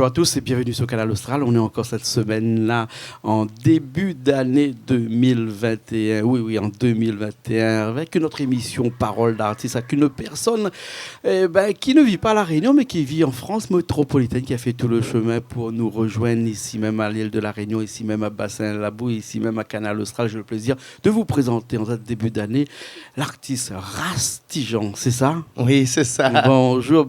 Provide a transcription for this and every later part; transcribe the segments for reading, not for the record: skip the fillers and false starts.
Bonjour à tous et bienvenue sur Canal Austral. On est encore cette semaine-là en début d'année 2021. Oui, en 2021, avec notre émission Parole d'artiste, avec une personne qui ne vit pas à La Réunion, mais qui vit en France métropolitaine, qui a fait tout le chemin pour nous rejoindre ici même à l'île de La Réunion, ici même à Bassin-Labou, ici même à Canal Austral. J'ai le plaisir de vous présenter en ce début d'année l'artiste Rastigean, c'est ça? Oui, c'est ça. Bonjour.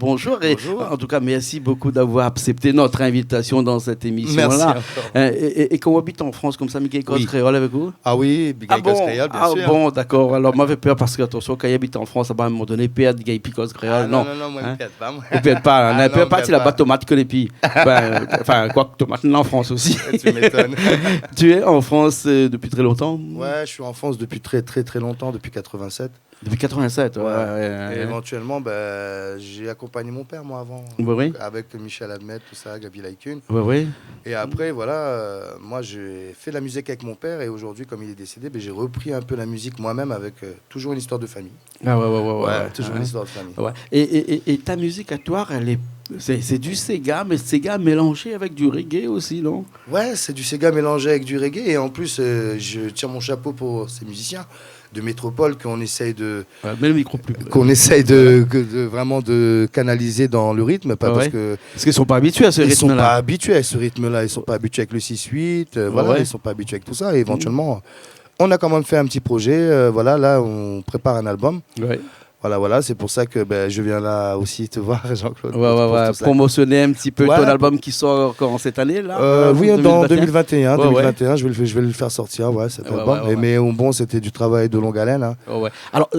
Et Bonjour. en tout cas, merci beaucoup d'avoir accepté notre invitation dans cette émission-là. Et quand on habite en France comme ça, Mickey Oui. créole avec vous? Ah oui, Big Icos créole, bien sûr. Ah bon, d'accord. Alors, m'avait peur parce que, attention, quand il habite en France, à un moment donné, perdre Gay Picos créole. Non, hein? moi, je ne perds pas. Moi. Il ne perd pas. On Ah, a non, peur on pas perd si la pas. batte tomate que les pilles. Enfin, quoi que tomate, en France aussi. Tu m'étonnes. Tu es en France depuis très longtemps? Ouais, je suis en France depuis très longtemps, depuis 87. Depuis 87, Ouais. ouais. Et éventuellement, j'ai accompagné mon père, moi, avant. Oui. Avec Michel Admet, tout ça, Gabi Laikun. Oui. Et après, voilà, moi, j'ai fait la musique avec mon père. Et aujourd'hui, comme il est décédé, j'ai repris un peu la musique moi-même avec toujours une histoire de famille. Ah ouais. Toujours une histoire de famille. Ouais. Et ta musique à toi, c'est du Sega, mais Sega mélangé avec du reggae aussi, non? Ouais, c'est du Sega mélangé avec du reggae. Et en plus, je tire mon chapeau pour ces musiciens de métropole qu'on essaye de Mets le micro plus. vraiment de canaliser dans le rythme, parce qu'ils sont pas habitués à ce rythme-là. Ils sont pas habitués à ce rythme-là, ils sont pas habitués avec le 6/8, ils sont pas habitués avec tout ça. Et éventuellement, on a quand même fait un petit projet, là on prépare un album. Ouais. Voilà, c'est pour ça que je viens là aussi te voir, Jean-Claude. Promotionner un petit peu ton album qui sort encore cette année là. Oui, 2021. dans 2021. 2021, je vais le faire sortir, cet album. Mais bon, c'était du travail de longue haleine. Hein. Alors,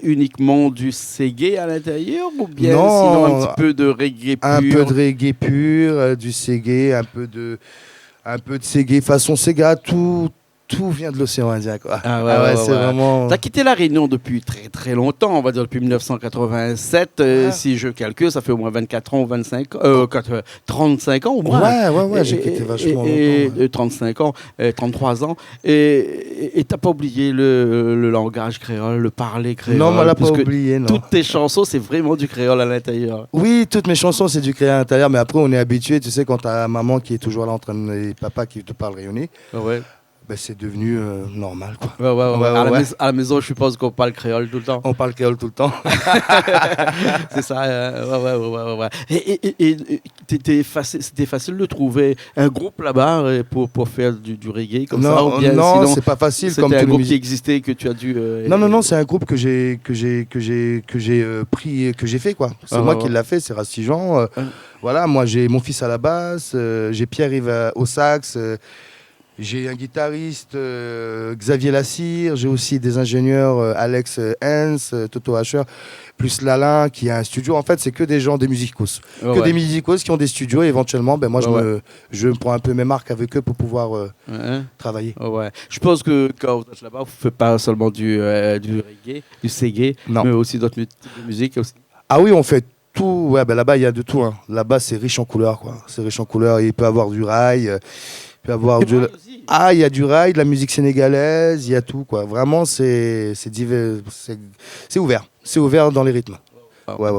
uniquement du Sega à l'intérieur ou bien non, sinon un petit peu de reggae pur? Un peu de reggae pur, du Sega, un peu de Sega façon Sega, tout vient de l'océan Indien, quoi. C'est vraiment... T'as quitté La Réunion depuis très longtemps, on va dire depuis 1987. Si je calcule, ça fait au moins 24 ans ou 25 ans, 35 ans au moins. Ouais, j'ai quitté vachement longtemps. 35 ans, 33 ans. Et t'as pas oublié le langage créole, le parler créole? Non, on l'a pas oublié, non. Toutes tes chansons, c'est vraiment du créole à l'intérieur. Oui, toutes mes chansons, c'est du créole à l'intérieur, mais après, on est habitué, tu sais, quand t'as maman qui est toujours là et papa qui te parle rayonné. Ouais. C'est devenu normal, quoi. À la maison, je suppose qu'on parle créole tout le temps. On parle créole tout le temps. C'est ça. Ouais. Et c'était facile de trouver un groupe là-bas pour faire du reggae comme ça, ou bien non, sinon, c'est pas facile. C'était un groupe qui existait que tu as dû. Non, c'est un groupe que j'ai pris, que j'ai fait, quoi. C'est moi qui l'a fait, c'est Rastigean. Voilà, moi j'ai mon fils à la basse, j'ai Pierre-Yves au sax. J'ai un guitariste, Xavier Lassire, j'ai aussi des ingénieurs, Alex Hens, Toto Hacher, plus Lalin qui a un studio. En fait, c'est que des gens, des musicos. Des musicos qui ont des studios. Et éventuellement, moi, je me prends un peu mes marques avec eux pour pouvoir travailler. Je pense que quand vous êtes là-bas, vous ne faites pas seulement du reggae, du Sega, mais aussi d'autres musiques aussi. Ah oui, on fait tout. Là-bas, il y a de tout. Hein. Là-bas, c'est riche en couleurs, quoi. C'est riche en couleurs. Il peut y avoir du rail. Il peut y avoir il y a du rail, de la musique sénégalaise, il y a tout, quoi. Vraiment, c'est ouvert. C'est ouvert dans les rythmes. Ouais.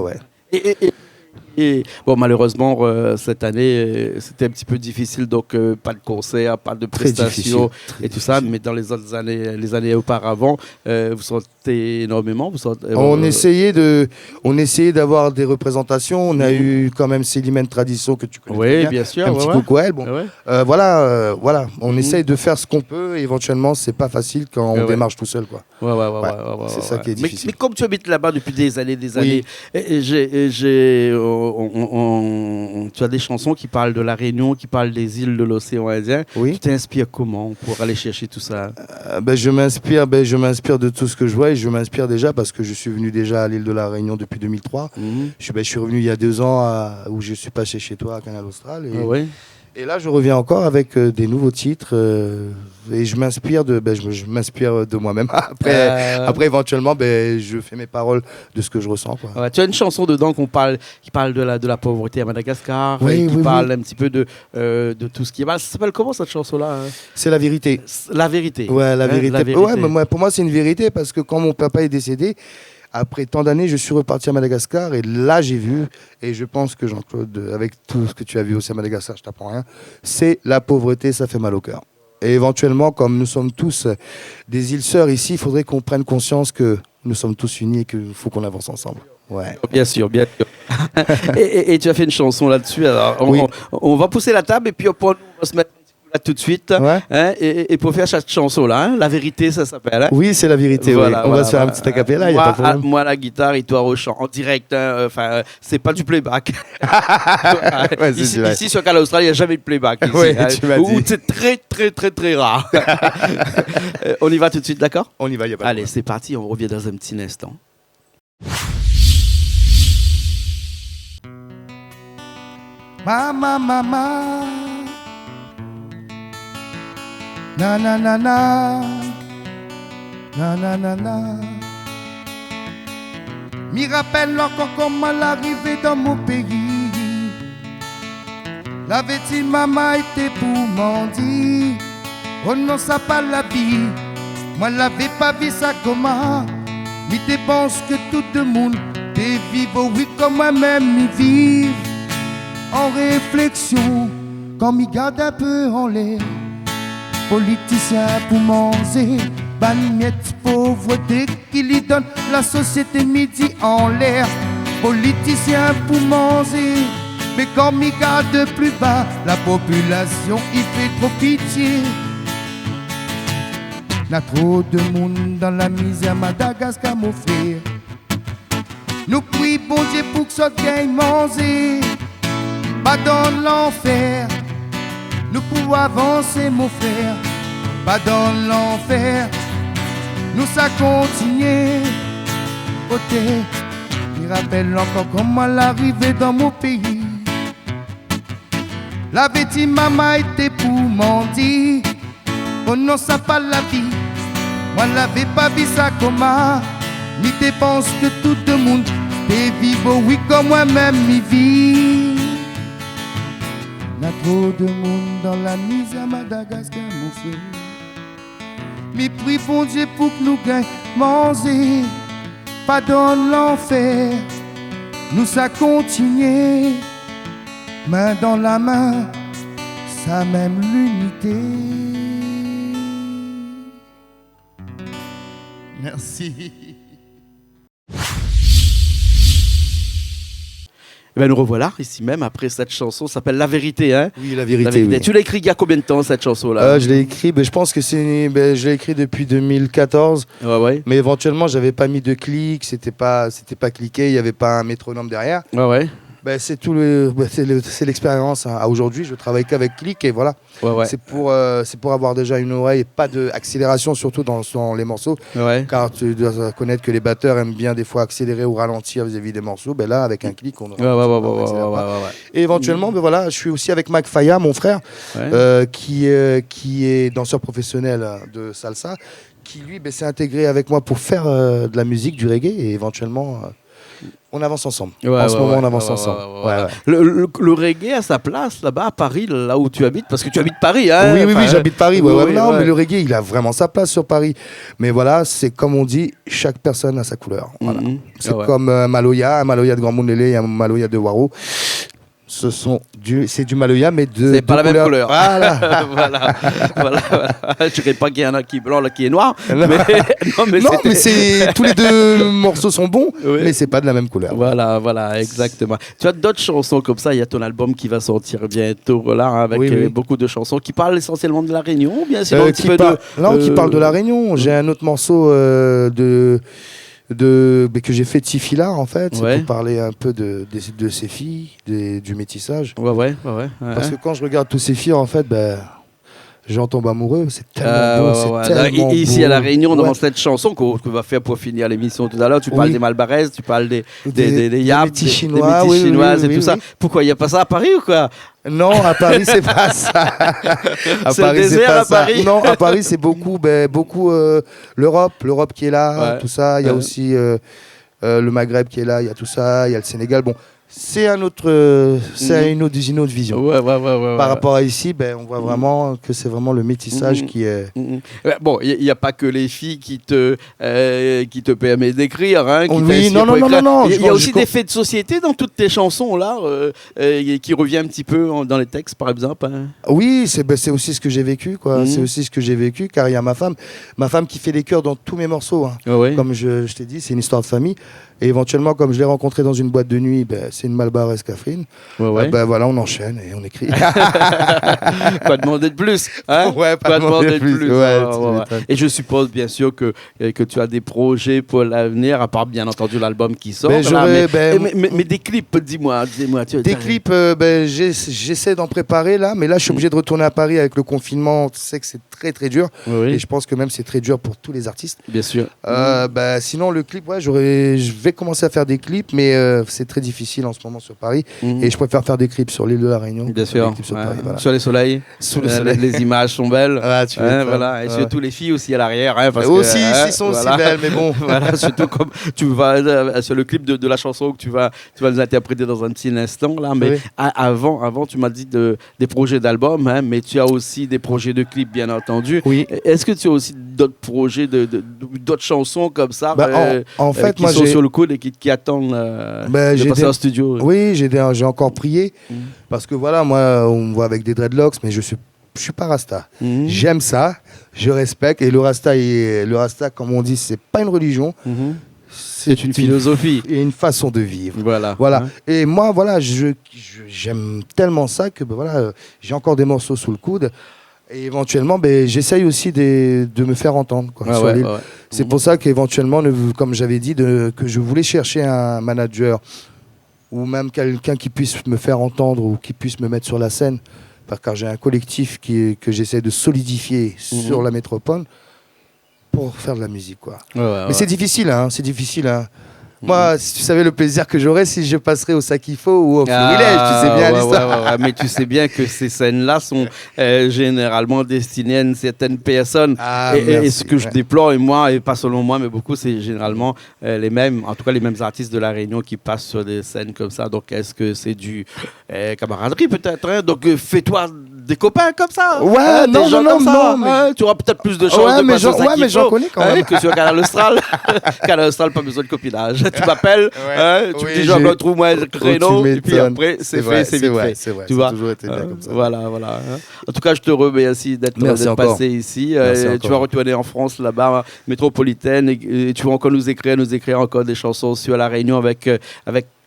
Et bon, malheureusement, cette année, c'était un petit peu difficile, donc pas de concert, pas de prestations et tout ça. Mais dans les autres années, les années auparavant, vous sortez énormément. On essayait d'avoir des représentations. On a eu quand même Célimène Tradition que tu connais bien sûr. Un petit coucou à elle. Bon. Voilà. On essaye de faire ce qu'on peut. Et éventuellement, c'est pas facile quand on démarche tout seul, quoi. C'est ça qui est difficile. Mais comme tu habites là-bas depuis des années, tu as des chansons qui parlent de La Réunion, qui parlent des îles de l'océan Indien. Tu t'inspires comment pour aller chercher tout ça? Je m'inspire de tout ce que je vois, et je m'inspire déjà parce que je suis venu déjà à l'île de La Réunion depuis 2003. Je suis revenu il y a 2 ans où je suis passé chez toi à Canal Austral. Et là, je reviens encore avec des nouveaux titres et je m'inspire de moi-même. Après, éventuellement, je fais mes paroles de ce que je ressens, quoi. Tu as une chanson dedans qui parle de la pauvreté à Madagascar, qui parle un petit peu de tout ce qui est mal. Ça s'appelle comment cette chanson-là? C'est La Vérité. La Vérité. Ouais, La Vérité. Mais pour moi, c'est une vérité parce que quand mon papa est décédé, après tant d'années, je suis reparti à Madagascar et là, j'ai vu, et je pense que Jean-Claude, avec tout ce que tu as vu aussi à Madagascar, je t'apprends rien, c'est la pauvreté, ça fait mal au cœur. Et éventuellement, comme nous sommes tous des îles sœurs ici, il faudrait qu'on prenne conscience que nous sommes tous unis et qu'il faut qu'on avance ensemble. Ouais. Bien sûr, bien sûr. et tu as fait une chanson là-dessus. Alors, on va pousser la table et puis on va se mettre là tout de suite. Ouais. Hein, et pour faire cette chanson-là, hein, La Vérité, ça s'appelle. Hein. Oui, c'est la vérité. Voilà, on va se faire un petit acapella, il n'y a pas de problème. Moi, la guitare et toi au chant, en direct. C'est pas du playback. Ouais, ici, sur Canal Austral, il n'y a jamais de playback. Ici, ouais, tu m'as dit. C'est très, très, très, très rare. On y va tout de suite, d'accord? On y va, il n'y a pas de problème. Allez, c'est parti, on revient dans un petit instant. Mama, mama, na na na na, na na na na. M'y rappelle encore comment l'arrivée dans mon pays. La vêtue maman était pour mendier. Oh non, ça pas la vie. Moi l'avais pas vu ça comment. Mais tu penses que tout le monde t'es vivre, oui, comme moi-même m'y vivre. En réflexion, quand m'y garde un peu en l'air. Politicien pour manger, bagnette pauvreté qui lui donne la société midi en l'air. Politicien pour manger, mais quand m'y garde plus bas, la population il fait trop pitié. N'a trop de monde dans la misère, Madagascar mon frère. Nous prions bon Dieu pour que ça gagne manger. Pas dans l'enfer, nous pouvons avancer mon frère. Pas dans l'enfer, nous ça continue. Côté, il rappelle encore comment l'arrivée dans mon pays. La bêtise maman était pour mendier. Oh non, ça pas la vie. Moi l'avais pas vu ça comment. Ni dépense que tout le monde t'es vivre, oui, comme moi-même m'y vis. N'a trop de monde dans la misère, Madagascar, mon frère. Mais prie bon Dieu pour que nous gagnons manger. Pas dans l'enfer, nous ça continue. Main dans la main, ça même l'unité. Merci. Eh ben, nous revoilà ici même après cette chanson, ça s'appelle La Vérité. Hein, oui, La Vérité. Oui. Tu l'as écrit il y a combien de temps cette chanson-là? Je l'ai écrit, je pense que je l'ai écrit depuis 2014. Ouais. Mais éventuellement, j'avais pas mis de clic, c'était pas cliqué, il n'y avait pas un métronome derrière. Ouais. C'est c'est l'expérience. Hein. Aujourd'hui, je travaille qu'avec clic et voilà. Ouais. C'est pour avoir déjà une oreille et pas d'accélération, surtout dans les morceaux. Ouais. Car tu dois connaître que les batteurs aiment bien des fois accélérer ou ralentir vis-à-vis des morceaux. Là, avec un clic, on ouais. Et éventuellement, voilà, je suis aussi avec Mac Faya, mon frère, qui est danseur professionnel de salsa, qui lui s'est intégré avec moi pour faire de la musique, du reggae et éventuellement... on avance ensemble. En ce moment, on avance ensemble. Le reggae a sa place là-bas à Paris, là où tu habites, parce que tu habites Paris. Hein, oui, j'habite Paris. Mais le reggae, il a vraiment sa place sur Paris. Mais voilà, c'est comme on dit, chaque personne a sa couleur. Voilà. C'est comme un Maloya de Grand Moulélé et un Maloya de Waro. C'est du Maloya, mais c'est pas la même couleur. Voilà. voilà. Je dirais pas qu'il y en a qui est blanc, là qui est noir. mais c'est tous les deux morceaux sont bons, mais c'est pas de la même couleur. Voilà, exactement. Tu as d'autres chansons comme ça. Il y a ton album qui va sortir bientôt là, avec beaucoup de chansons qui parlent essentiellement de la Réunion, bien sûr. Qui parle de la Réunion. J'ai un autre morceau que j'ai fait de Tifila en fait, c'est pour parler un peu de ces filles, du métissage. Ouais. Parce que quand je regarde tous ces filles en fait, j'en tombe amoureux, c'est tellement beau, c'est tellement ici beau. À La Réunion, dans cette chanson qu'on va faire pour finir l'émission tout à l'heure, tu parles des Malbaraises, tu parles des Yap, des Chinois, des chinoises et tout ça. Pourquoi il n'y a pas ça à Paris ou quoi? Non, à Paris, c'est pas ça. C'est Paris, c'est pas ça. Paris. Non, à Paris, c'est beaucoup l'Europe qui est là, tout ça. Il y a aussi le Maghreb qui est là, il y a tout ça, il y a le Sénégal. Bon, c'est une autre vision. Ouais, Par rapport à ici, on voit vraiment que c'est vraiment le métissage qui est... Bon, il n'y a pas que les filles qui te permettent d'écrire. Hein, oui, non. Il y a aussi des faits de société dans toutes tes chansons, là, qui revient un petit peu dans les textes, par exemple. Hein. Oui, c'est aussi ce que j'ai vécu, quoi. C'est aussi ce que j'ai vécu, car il y a ma femme qui fait les chœurs dans tous mes morceaux. Hein. Ouais. Comme je t'ai dit, c'est une histoire de famille. Et éventuellement, comme je l'ai rencontré dans une boîte de nuit, c'est une Malbares Catherine. Voilà, on enchaîne et on écrit. Pas demander de plus. Hein, pas demander de plus. Et je suppose bien sûr que tu as des projets pour l'avenir, à part bien entendu l'album qui sort. Mais des clips, dis-moi. Des clips, j'essaie d'en préparer là, mais là je suis obligé de retourner à Paris avec le confinement. Tu sais que c'est très très dur. Et je pense que même c'est très dur pour tous les artistes. Bien sûr. Sinon le clip, je vais commencer à faire des clips, mais c'est très difficile en ce moment sur Paris. Et je préfère faire des clips sur l'île de la Réunion. Bien sûr. Sur, Paris, voilà. Sur les soleils. Les images sont belles. Voilà. Et surtout les filles aussi à l'arrière. Hein, parce aussi, que, sont aussi belles, mais bon. Voilà, surtout comme tu vas sur le clip de la chanson que tu vas nous interpréter dans un petit instant là. Mais avant, tu m'as dit des projets d'album, hein, mais tu as aussi des projets de clips, bien entendu. Oui. Est-ce que tu as aussi d'autres projets d'autres chansons comme ça en fait, qui sont sur le coude et qui attendent de passer en studio? Oui, j'ai encore prié parce que voilà, moi, on me voit avec des dreadlocks, mais je suis pas rasta. J'aime ça, je respecte. Et le rasta, comme on dit, c'est pas une religion. C'est une philosophie et une façon de vivre. Voilà. Hein. Et moi, voilà, j'aime tellement ça que j'ai encore des morceaux sous le coude. Et éventuellement, j'essaye aussi de me faire entendre. C'est pour ça qu'éventuellement, comme j'avais dit, que je voulais chercher un manager ou même quelqu'un qui puisse me faire entendre ou qui puisse me mettre sur la scène. Car j'ai un collectif que j'essaie de solidifier sur la métropole pour faire de la musique. Mais c'est difficile. Moi, si tu savais le plaisir que j'aurais si je passerais au Sakifo ou au Florilège, tu sais bien l'histoire. Mais tu sais bien que ces scènes-là sont généralement destinées à une certaine personne. Et ce que je déplore, et pas seulement moi, mais beaucoup, c'est généralement les mêmes artistes de La Réunion qui passent sur des scènes comme ça. Donc, est-ce que c'est du camaraderie peut-être, hein? Donc, fais-toi des copains comme ça. Non. Tu auras peut-être plus de chances de passer au Sakifo. Mais j'en connais quand même. Que sur Canal Austral. Canal Austral, pas besoin de copinage. Tu m'appelles, tu me dis genre trouve-moi un créneau, et puis après c'est fait, c'est vite fait. C'est vrai, tu vois, toujours été bien comme ça. Voilà. En tout cas, je te remercie d'être passé ici. Tu vas retourner en France, là-bas, métropolitaine, et tu vas encore nous écrire encore des chansons sur La Réunion avec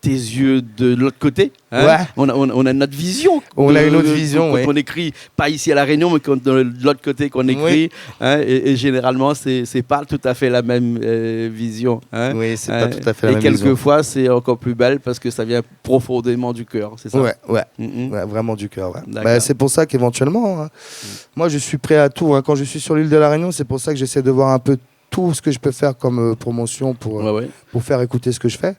tes yeux de l'autre côté. Hein? On a notre vision. On a une autre vision. Quand on écrit, pas ici à La Réunion, mais quand de l'autre côté qu'on écrit. Hein? Et généralement, c'est pas tout à fait la même vision. Hein? Oui, c'est pas tout à fait la même vision. Et quelquefois, c'est encore plus belle parce que ça vient profondément du cœur. C'est ça? Ouais, vraiment du cœur. C'est pour ça qu'éventuellement, moi, je suis prêt à tout. Quand je suis sur l'île de La Réunion, c'est pour ça que j'essaie de voir un peu tout ce que je peux faire comme promotion pour faire écouter ce que je fais.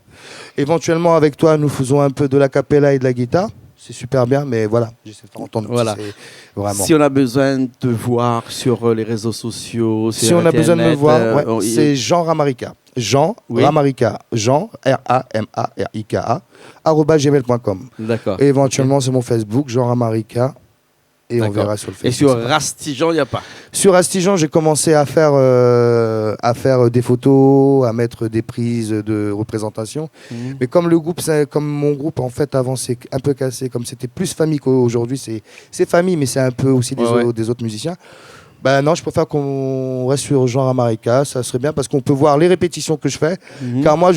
Éventuellement, avec toi, nous faisons un peu de la cappella et de la guitare. C'est super bien, mais voilà, j'essaie de faire entendre. Vraiment. Si on a besoin de te voir sur les réseaux sociaux, si on a besoin de me voir, c'est Jean Ramarika. Ramarika. Jean, Ramarika, @gmail.com. D'accord. Et éventuellement, c'est mon Facebook, Jean Ramarika. Et on verra sur le Facebook. Et sur Rastigean, il n'y a pas? Sur Rastigean, j'ai commencé à faire des photos, à mettre des prises de représentation. Mais comme mon groupe, en fait, avant, c'est un peu cassé. Comme c'était plus famille qu'aujourd'hui, c'est famille, mais c'est un peu aussi des autres musiciens. Non, je préfère qu'on reste sur Jean Ramarika, ça serait bien parce qu'on peut voir les répétitions que je fais. Car moi,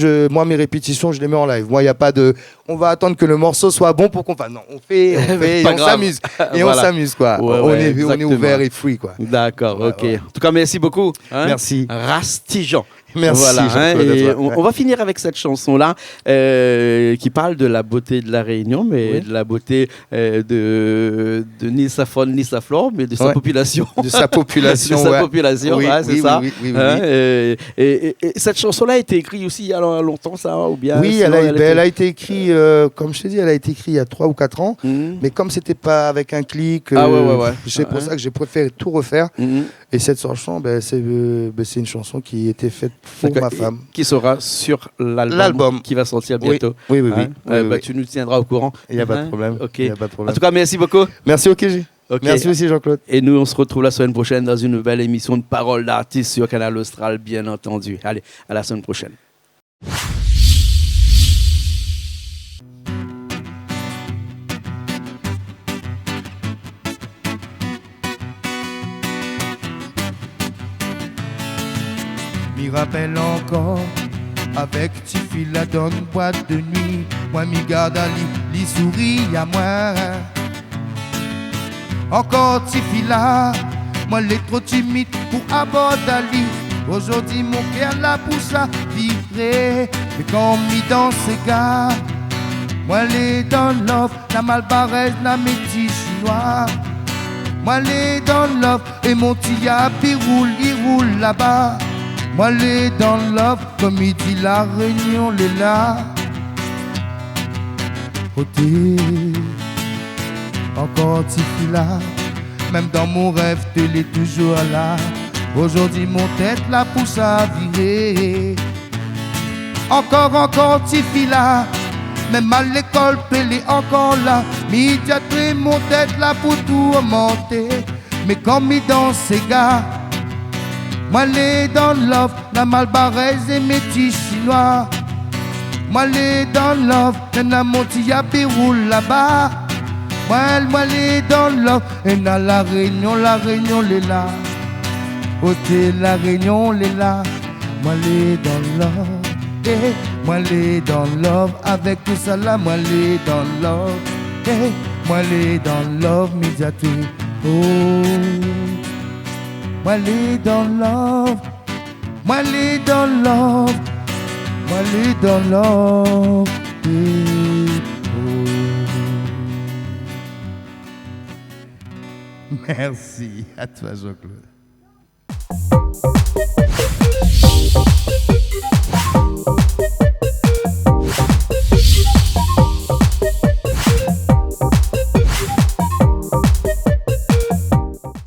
mes répétitions, je les mets en live. Moi, il n'y a pas de. On va attendre que le morceau soit bon pour qu'on fasse. Non, on fait et on s'amuse. Et on s'amuse, quoi. On est ouvert et free, quoi. D'accord, ok. En tout cas, merci beaucoup. Hein? Merci. Rastigean. Merci. Voilà, et on va finir avec cette chanson-là qui parle de la beauté de La Réunion, mais de la beauté de ni sa faune ni sa flore, mais de sa population. De sa population, c'est ça. Oui. Et cette chanson-là a été écrite aussi il y a longtemps, ça, ou bien? Oui, elle a été écrite, comme je t'ai dit, elle a été écrite il y a 3 ou 4 ans, mais comme c'était pas avec un clic, c'est pour ça que j'ai préféré tout refaire. Et cette chanson, c'est une chanson qui était faite pour ma femme. Qui sera sur l'album qui va sortir bientôt. Oui. Tu nous tiendras au courant. Il n'y a pas de problème. Okay. En tout cas, merci beaucoup. Merci au KG. Okay. Merci aussi Jean-Claude. Et nous, on se retrouve la semaine prochaine dans une nouvelle émission de Paroles d'artistes sur Canal Austral, bien entendu. Allez, à la semaine prochaine. M'y rappelle encore, avec Tiffy la donne boîte de nuit. Moi m'y garde à li sourit à moi. Encore Tiffy là, moi l'est trop timide pour aborder Ali. Aujourd'hui mon cœur la pousse à vibrer. Mais quand m'y danse ces gars, moi les dans l'offre, la malbaraise, la métis chinois. Moi les dans l'offre, et mon tia il roule là-bas. Moi les dans l'offre, comme il dit la réunion, les là. Côté, encore Tiffy là, même dans mon rêve, tu l'es toujours là. Aujourd'hui mon tête la pousse à virer. Encore Tiffy là, même à l'école, elle est encore là. Médiatrice, mon tête là pour tout remonter. Mais comme il danse ces gars, moi les dans l'offre, la malbaraise et métis chinois. Moi les dans l'offre, la montilla roule là-bas. Moi les dans l'offre, et dans la réunion les là. Côté la réunion les là. Moi les dans l'offre, eh. Moi les dans l'offre, avec tout ça là. Moi les dans l'offre, eh. Moi les dans l'offre, médiatrice. Oh. Moi les dans love, moi les dans love, moi les dans love. Merci à toi Jean-Claude.